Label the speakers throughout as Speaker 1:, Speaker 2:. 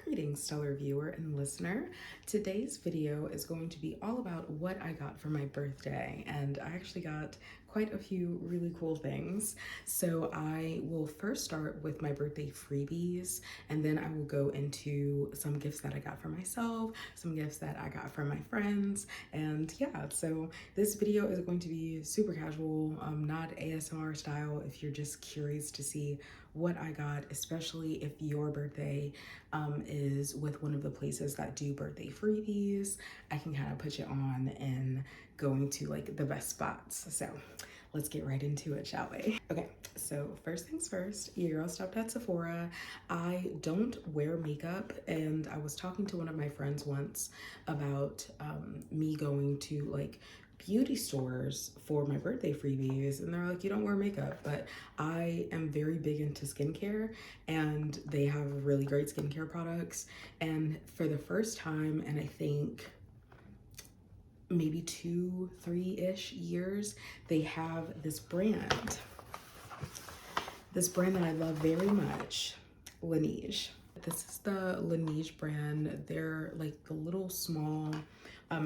Speaker 1: Greetings, stellar viewer and listener. Today's video is going to be all about what I got for my birthday, and I actually got quite a few really cool things. So I will first start with my birthday freebies, and then I will go into some gifts that I got for myself, some gifts that I got from my friends, and yeah, so this video is going to be super casual, not ASMR style if you're just curious to see what I got, especially if your birthday is with one of the places that do birthday freebies. I can kind of put you on and going to like the best spots. So let's get right into it, shall we? Okay, so first things first, your girl stopped at Sephora. I don't wear makeup, and I was talking to one of my friends once about me going to like beauty stores for my birthday freebies, and they're like, you don't wear makeup, but I am very big into skincare, and they have really great skincare products. And for the first time, and I think maybe 2-3-ish years, they have this brand that I love very much, Laneige. This is the Laneige brand. They're like the little small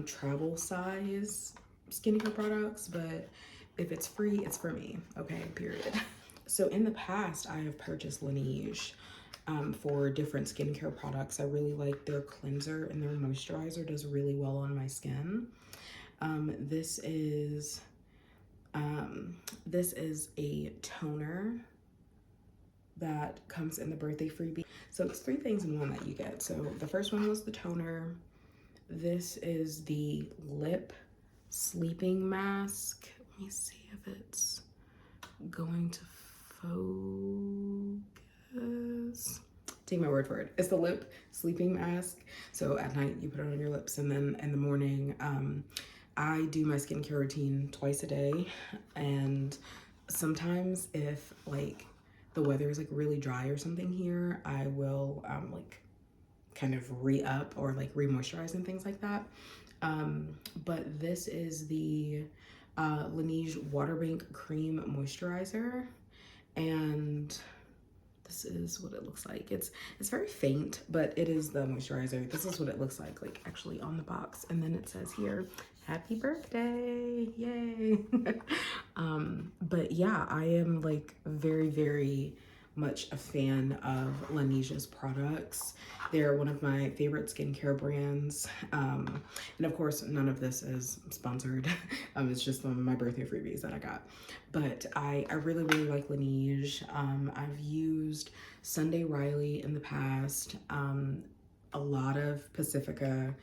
Speaker 1: travel size skincare products, but if it's free, it's for me, okay, period. So in the past, I have purchased Laneige for different skincare products. I really like their cleanser, and their moisturizer does really well on my skin. This is a toner that comes in the birthday freebie. So it's 3 things in one that you get. So the first one was the toner. This is the lip sleeping mask. Let me see if it's going to focus. Take my word for it. It's the lip sleeping mask. So at night you put it on your lips, and then in the morning, I do my skincare routine twice a day. And sometimes if like the weather is like really dry or something here, I will like kind of re-up or like re-moisturize and things like that. But this is the Laneige Water Bank Cream Moisturizer, and this is what it looks like. It's very faint, but it is the moisturizer. This is what it looks like actually on the box. And then it says here, happy birthday, yay. But yeah, I am like very, very much a fan of Laneige's products. They're one of my favorite skincare brands. And of course, none of this is sponsored. It's just my birthday freebies that I got. But I really, really like Laneige. I've used Sunday Riley in the past, a lot of Pacifica.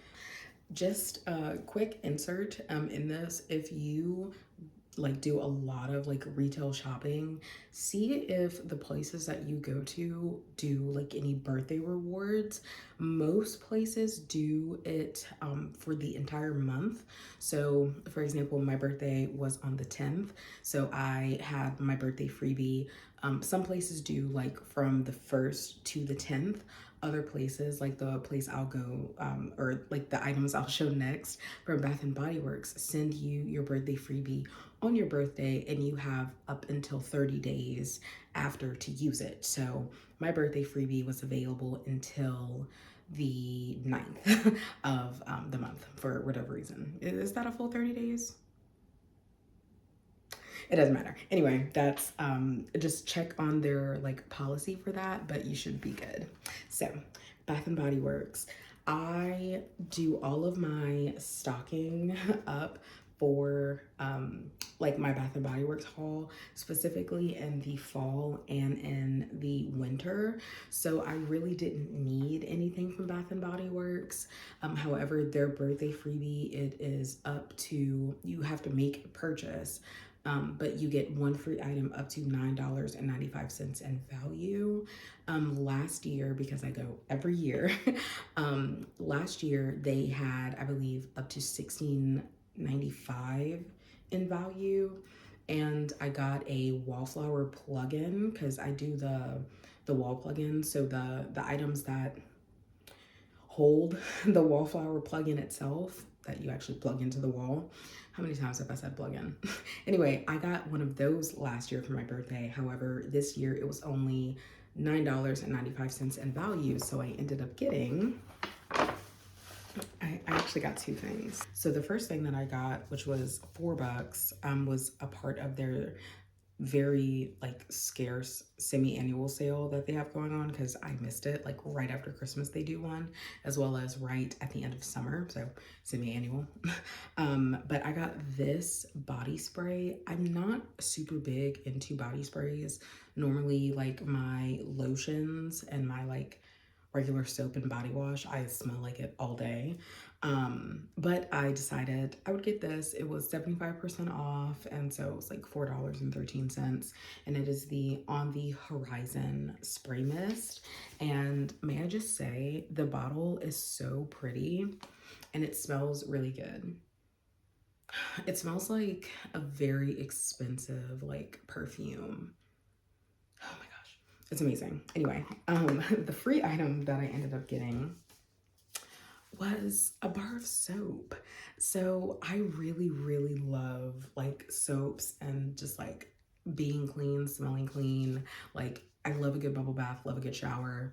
Speaker 1: Just a quick insert in this, if you like do a lot of like retail shopping, see if the places that you go to do like any birthday rewards. Most places do it for the entire month. So for example, my birthday was on the 10th, so I had my birthday freebie. Some places do like from the 1st to the 10th. Other places, like the place I'll go, or like the items I'll show next from Bath and Body Works, send you your birthday freebie on your birthday, and you have up until 30 days after to use it. So my birthday freebie was available until the 9th of the month for whatever reason. Is that a full 30 days? It doesn't matter. Anyway, that's just check on their like policy for that, but you should be good. So Bath and Body Works, I do all of my stocking up for like my Bath and Body Works haul, specifically in the fall and in the winter. So I really didn't need anything from Bath and Body Works. However, their birthday freebie, it is up to, you have to make a purchase, but you get 1 free item up to $9.95 in value. Last year, because I go every year, last year they had, I believe, up to $16.95 in value. And I got a wallflower plug-in because I do the wall plug-in. So the items that hold the wallflower plug-in itself that you actually plug into the wall. How many times have I said plug-in? Anyway, I got one of those last year for my birthday. However, this year it was only $9.95 in value. So I ended up getting, I actually got two things. So the first thing that I got, which was $4, was a part of their very like scarce semi-annual sale that they have going on, because I missed it. Like right after Christmas they do one, as well as right at the end of summer, so semi-annual. But I got this body spray. I'm not super big into body sprays. Normally like my lotions and my like regular soap and body wash, I smell like it all day. But I decided I would get this. It was 75% off, and so it was like $4.13. And it is the On the Horizon Spray Mist. And may I just say, the bottle is so pretty and it smells really good. It smells like a very expensive like perfume. Oh my gosh, it's amazing. Anyway, the free item that I ended up getting was a bar of soap. So I really, really love like soaps and just like being clean, smelling clean. Like I love a good bubble bath, love a good shower.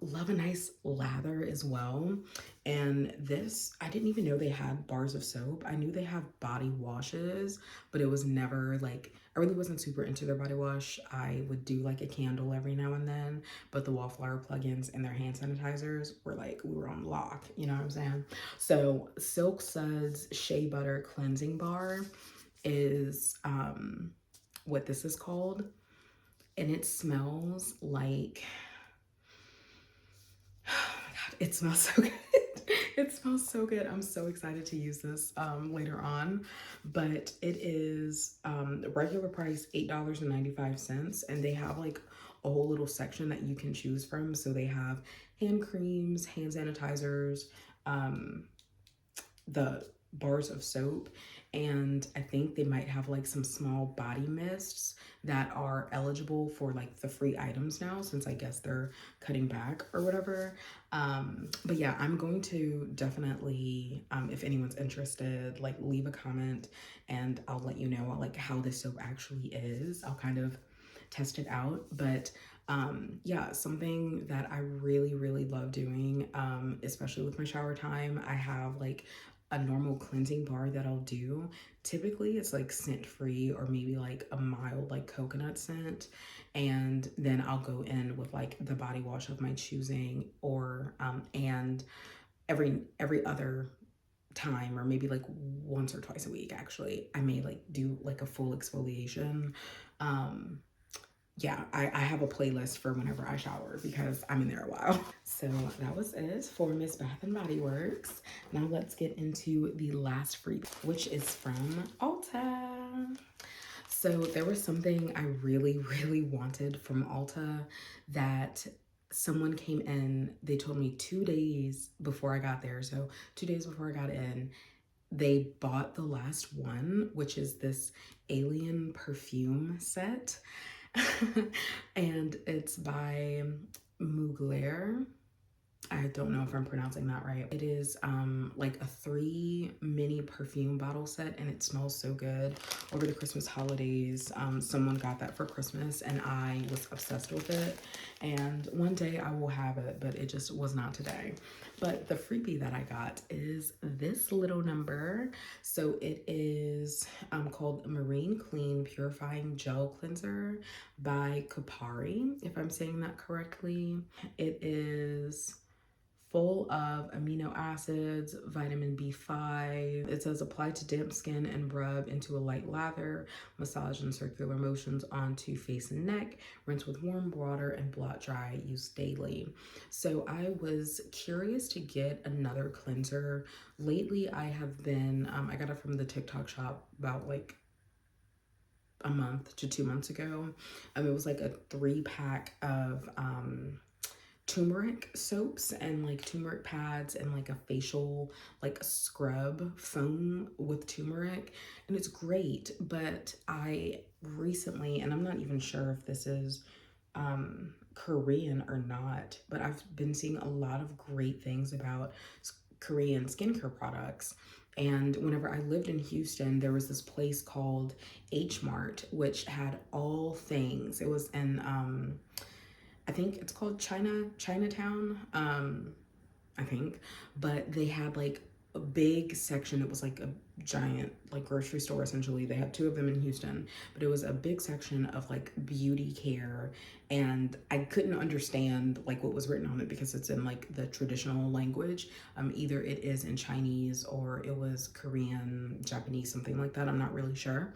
Speaker 1: Love a nice lather as well. And this, I didn't even know they had bars of soap. I knew they have body washes, but it was never like, I really wasn't super into their body wash. I would do like a candle every now and then, but the Wallflower plugins and their hand sanitizers were like, we were on lock, you know what I'm saying? So Silk Suds Shea Butter Cleansing Bar is what this is called. And it smells like, oh my God, it smells so good. It smells so good. I'm so excited to use this later on. But it is regular price $8.95, and they have like a whole little section that you can choose from. So they have hand creams, hand sanitizers, the bars of soap, and I think they might have like some small body mists that are eligible for like the free items now, since I guess they're cutting back or whatever. But yeah, I'm going to definitely, if anyone's interested, like leave a comment and I'll let you know like how this soap actually is. I'll kind of test it out. But yeah, something that I really, really love doing, especially with my shower time, I have like a normal cleansing bar that I'll do. Typically it's like scent free or maybe like a mild like coconut scent, and then I'll go in with like the body wash of my choosing, or and every other time, or maybe like once or twice a week actually, I may like do like a full exfoliation. Yeah, I have a playlist for whenever I shower because I'm in there a while. So that was it for Miss Bath and Body Works. Now let's get into the last freebie, which is from Ulta. So there was something I really, really wanted from Ulta that someone came in, they told me 2 days before I got there. So 2 days before I got in, they bought the last one, which is this alien perfume set. And it's by Mugler. I don't know if I'm pronouncing that right. It is like a 3 mini perfume bottle set, and it smells so good. Over the Christmas holidays, someone got that for Christmas and I was obsessed with it. And one day I will have it, but it just was not today. But the freebie that I got is this little number. So it is called Marine Clean Purifying Gel Cleanser by Kopari, if I'm saying that correctly. It is full of amino acids, vitamin B5. It says apply to damp skin and rub into a light lather, massage in circular motions onto face and neck, rinse with warm water and blot dry, use daily. So I was curious to get another cleanser. Lately I have been, I got it from the TikTok shop about like a month to 2 months ago. It was like a 3-pack of turmeric soaps and like turmeric pads and like a facial like scrub foam with turmeric, and it's great. But I recently, and I'm not even sure if this is Korean or not, but I've been seeing a lot of great things about Korean skincare products. And whenever I lived in Houston, there was this place called H Mart, which had all things. It was in I think it's called Chinatown. I think, but they had like a big section. It was like a giant like grocery store essentially. They had two of them in Houston, but it was a big section of like beauty care, and I couldn't understand like what was written on it because it's in like the traditional language. Either it is in Chinese or it was Korean, Japanese, something like that. I'm not really sure.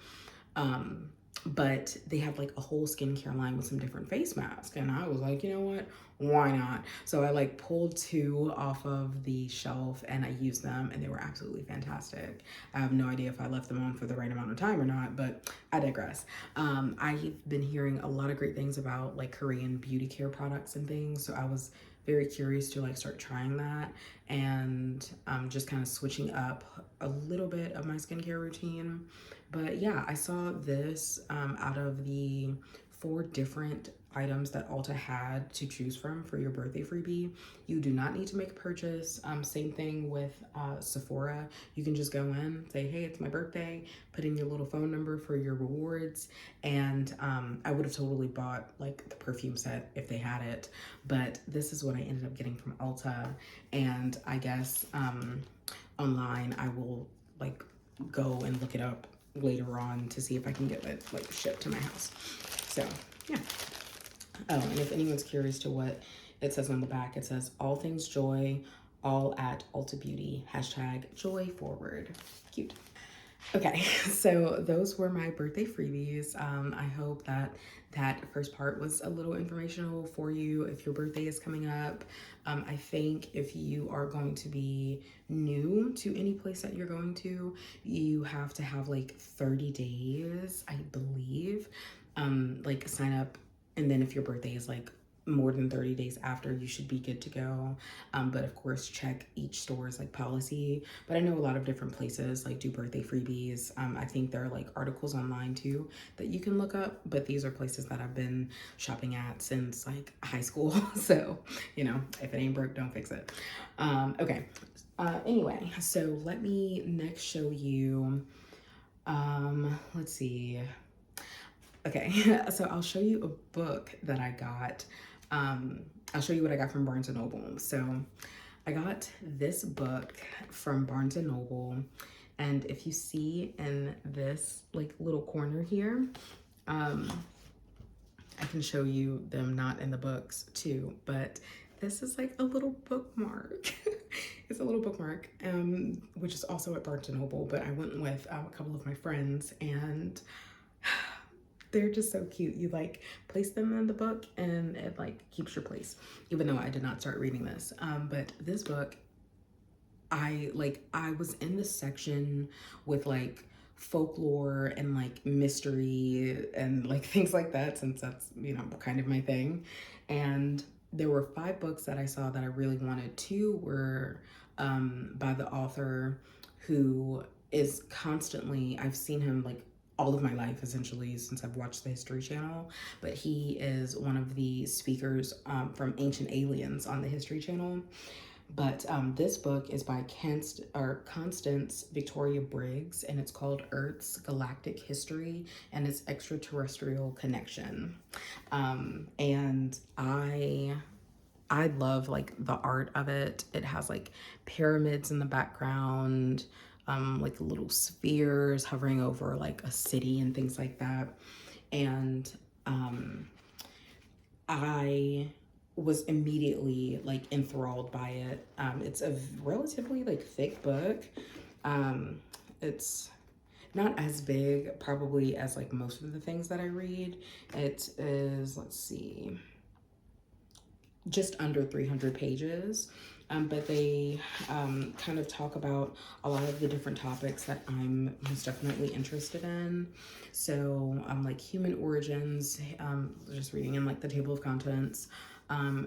Speaker 1: Um, but they had like a whole skincare line with some different face masks, and I was like, you know what, why not? So I like pulled two off of the shelf and I used them, and they were absolutely fantastic. I have no idea if I left them on for the right amount of time or not, but I digress. I've been hearing a lot of great things about like Korean beauty care products and things, so I was very curious to like start trying that, and just kind of switching up a little bit of my skincare routine. But yeah, I saw this out of the 4 different items that Ulta had to choose from for your birthday freebie. You do not need to make a purchase. Same thing with Sephora. You can just go in, say, hey, it's my birthday, put in your little phone number for your rewards. And I would have totally bought like the perfume set if they had it. But this is what I ended up getting from Ulta. And I guess online I will like go and look it up later on to see if I can get it like shipped to my house. So yeah. Oh, and if anyone's curious to what it says on the back, it says all things joy, all at Ulta Beauty, #joy forward. Cute. Okay, so those were my birthday freebies. I hope that that first part was a little informational for you if your birthday is coming up. I think if you are going to be new to any place that you're going to, you have to have like 30 days, I believe, like sign up. And then if your birthday is like more than 30 days after, you should be good to go. But of course, check each store's like policy. But I know a lot of different places like do birthday freebies. I think there are like articles online too that you can look up, but these are places that I've been shopping at since like high school. So, you know, if it ain't broke, don't fix it. Okay. Anyway, so let me next show you, let's see. Okay, so I'll show you a book that I got. I'll show you what I got from Barnes & Noble. So I got this book from Barnes & Noble. And if you see in this like little corner here, I can show you them not in the books too, but this is like a little bookmark. It's a little bookmark, which is also at Barnes & Noble, but I went with a couple of my friends, and they're just so cute. You like place them in the book and it like keeps your place, even though I did not start reading this. But this book, I was in this section with like folklore and like mystery and like things like that, since that's, you know, kind of my thing. And there were 5 books that I saw that I really wanted. 2 were by the author who is constantly, I've seen him like all of my life essentially since I've watched the History Channel, but he is one of the speakers from Ancient Aliens on the History Channel. But this book is by Constance Victoria Briggs, and it's called Earth's Galactic History and its Extraterrestrial Connection. And I love like the art of it. It has like pyramids in the background, like little spheres hovering over like a city and things like that. And I was immediately like enthralled by it. It's a relatively like thick book. It's not as big probably as like most of the things that I read. It is, let's see, just under 300 pages. But they kind of talk about a lot of the different topics that I'm most definitely interested in. So like human origins, just reading in like the table of contents,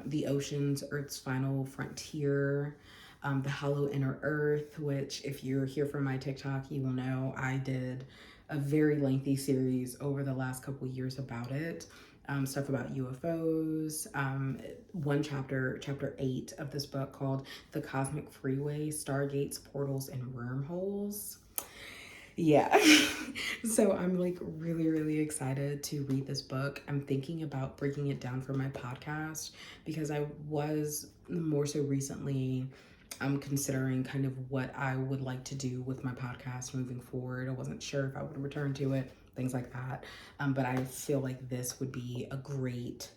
Speaker 1: the oceans, Earth's final frontier, the hollow inner earth, which if you're here from my TikTok, you will know I did a very lengthy series over the last couple years about it. Stuff about UFOs. One chapter 8 of this book called The Cosmic Freeway, Stargates, Portals, and Wormholes. Yeah. So I'm like really, really excited to read this book. I'm thinking about breaking it down for my podcast because I was more so recently considering kind of what I would like to do with my podcast moving forward. I wasn't sure if I would return to it, things like that. But I feel like this would be a great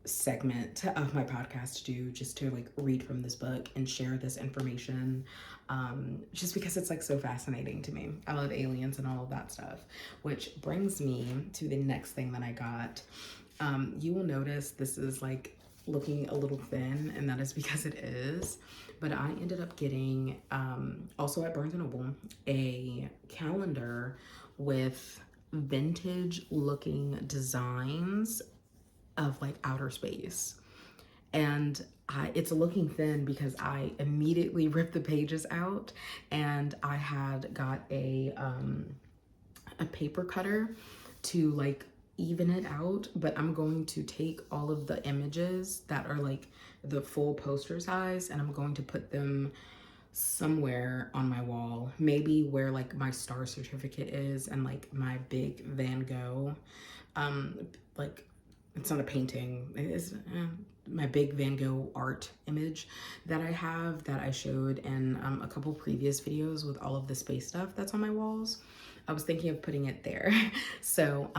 Speaker 1: segment of my podcast to do, just to like read from this book and share this information, just because it's like so fascinating to me. I love aliens and all of that stuff, which brings me to the next thing that I got. You will notice this is like looking a little thin, and that is because it is. But I ended up getting, also at Barnes & Noble, a calendar with vintage looking designs of like outer space. And it's looking thin because I immediately ripped the pages out, and I had got a paper cutter to like even it out. But I'm going to take all of the images that are like the full poster size, and I'm going to put them somewhere on my wall, maybe where like my star certificate is and like my big Van Gogh, like it's not a painting, it is my big Van Gogh art image that I have, that I showed in a couple previous videos with all of the space stuff that's on my walls. I was thinking of putting it there. So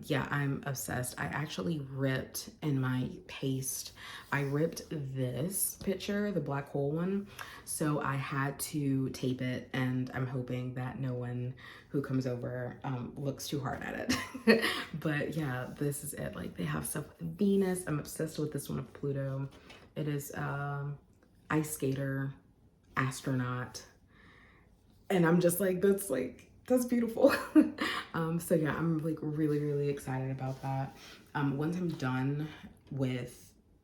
Speaker 1: yeah, I'm obsessed. I actually ripped in my paste, I ripped this picture, the black hole one. So I had to tape it, and I'm hoping that no one who comes over looks too hard at it. But yeah, this is it. Like they have stuff with Venus. I'm obsessed with this one of Pluto. It is ice skater, astronaut, and I'm just like that's beautiful. So yeah, I'm like really, really excited about that. Once I'm done with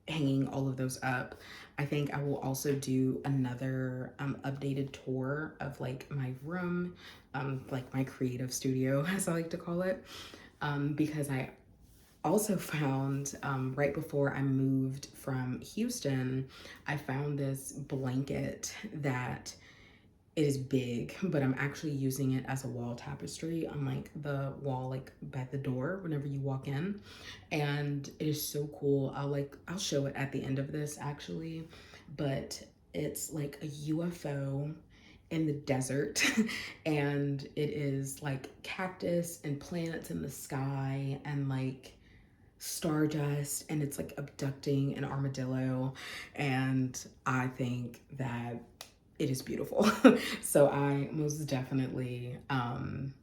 Speaker 1: hanging all of those up, I think I will also do another updated tour of like my room, like my creative studio, as I like to call it, because I also found, right before I moved from Houston, I found this blanket that it is big, but I'm actually using it as a wall tapestry on like the wall, like by the door whenever you walk in. And it is so cool. I'll show it at the end of this actually, but it's like a UFO in the desert and it is like cactus and planets in the sky and like stardust, and it's like abducting an armadillo, and I think that it is beautiful. So I most definitely am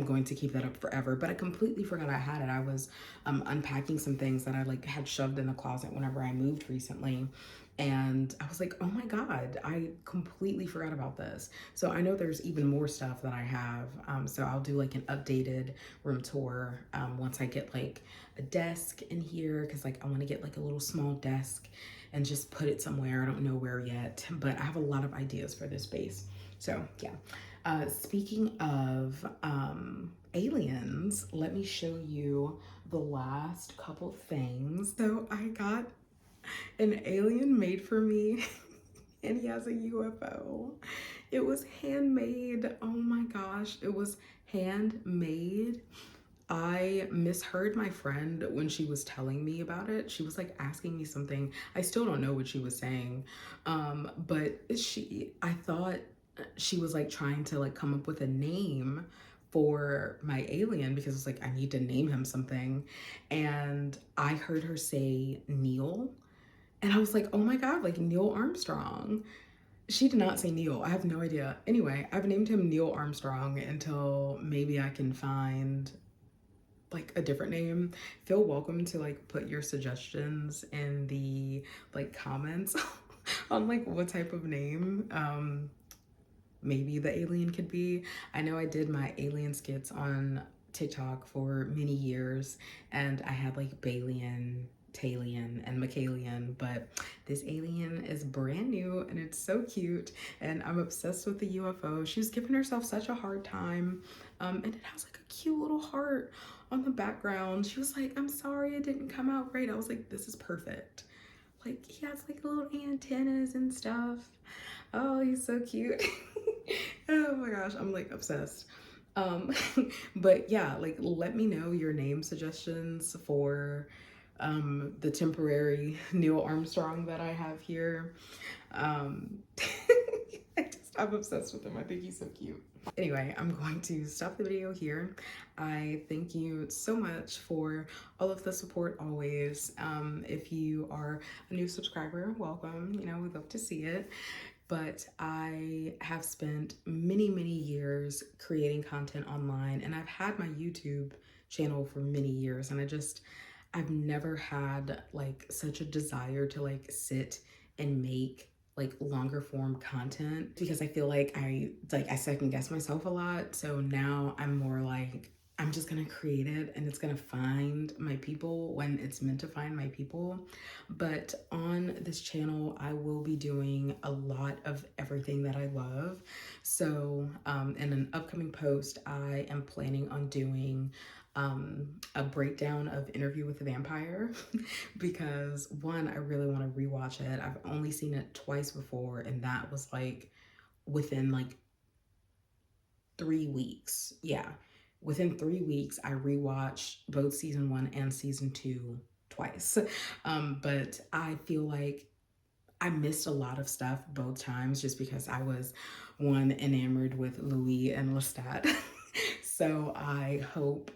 Speaker 1: going to keep that up forever. But I completely forgot I had it. I was unpacking some things that I like had shoved in the closet whenever I moved recently, and I was like, oh my god, I completely forgot about this. So I know there's even more stuff that I have, so I'll do like an updated room tour once I get like a desk in here, because like I want to get like a little small desk and just put it somewhere. I don't know where yet, but I have a lot of ideas for this space. So yeah. Speaking of aliens, let me show you the last couple things. So I got an alien made for me and he has a UFO. It was handmade. Oh my gosh, it was handmade. I misheard my friend when she was telling me about it. She was like asking me something. I still don't know what she was saying. But I thought she was like trying to like come up with a name for my alien, because it's like I need to name him something. And I heard her say Neil. And I was like, oh my God, like Neil Armstrong. She did not say Neil. I have no idea. Anyway, I've named him Neil Armstrong until maybe I can find like a different name. Feel welcome to like put your suggestions in the like comments on like what type of name maybe the alien could be. I know I did my alien skits on TikTok for many years, and I had like Balian, Talian, and Michaelian, but this alien is brand new and it's so cute, and I'm obsessed with the UFO. She was giving herself such a hard time, and it has like a cute little heart on the background. She was like, I'm sorry it didn't come out great. I was like, this is perfect. Like he has like little antennas and stuff. Oh, he's so cute. Oh my gosh, I'm like obsessed. Um, but yeah, like let me know your name suggestions for the temporary Neil Armstrong that I have here. Um, I'm obsessed with him. I think he's so cute. Anyway, I'm going to stop the video here. I thank you so much for all of the support always. If you are a new subscriber, welcome. You know, we'd love to see it. But I have spent many, many years creating content online, and I've had my YouTube channel for many years, and I've never had like such a desire to like sit and make like longer form content because I feel like I second guess myself a lot. So now I'm more like I'm just gonna create it and it's gonna find my people when it's meant to find my people. But on this channel, I will be doing a lot of everything that I love. So in an upcoming post, I am planning on doing a breakdown of Interview with the Vampire because one, I really want to rewatch it. I've only seen it twice before, and that was like within like 3 weeks. Yeah, within 3 weeks, I rewatched both season 1 and season 2 twice. But I feel like I missed a lot of stuff both times just because I was one enamored with Louis and Lestat. So I hope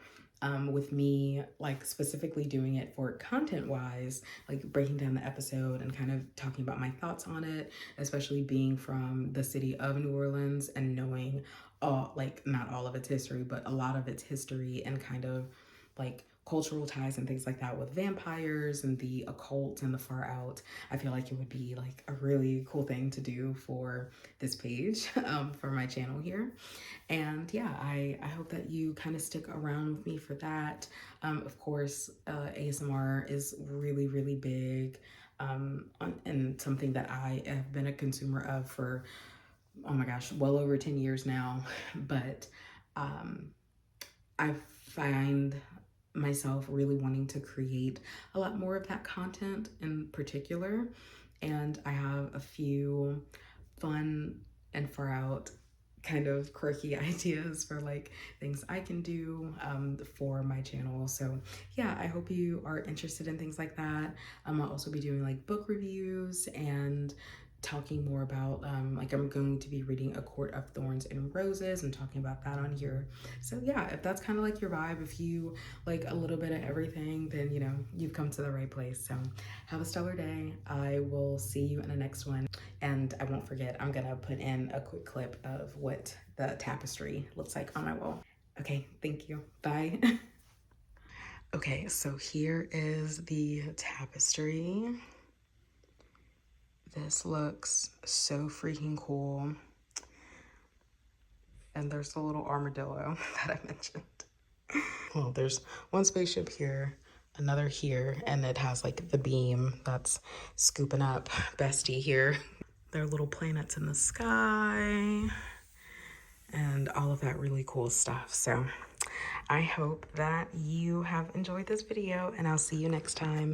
Speaker 1: with me like specifically doing it for content wise, like breaking down the episode and kind of talking about my thoughts on it, especially being from the city of New Orleans and knowing like not all of its history, but a lot of its history and kind of like cultural ties and things like that with vampires and the occult and the far out. I feel like it would be like a really cool thing to do for this page for my channel here. And yeah, I hope that you kind of stick around with me for that. Of course, ASMR is really, really big and something that I have been a consumer of for, oh my gosh, well over 10 years now. But I find myself really wanting to create a lot more of that content in particular. And I have a few fun and far out kind of quirky ideas for like things I can do for my channel. So yeah, I hope you are interested in things like that. I'll also be doing like book reviews and talking more about like I'm going to be reading A Court of Thorns and Roses and talking about that on here. So yeah, if that's kind of like your vibe, if you like a little bit of everything, then you know you've come to the right place. So have a stellar day. I will see you in the next one. And I won't forget, I'm gonna put in a quick clip of what the tapestry looks like on my wall. Okay, thank you. Bye. Okay, so here is the tapestry. This looks so freaking cool. And there's the little armadillo that I mentioned. Well, there's one spaceship here, another here, and it has like the beam that's scooping up Bestie here. There are little planets in the sky and all of that really cool stuff. So I hope that you have enjoyed this video and I'll see you next time.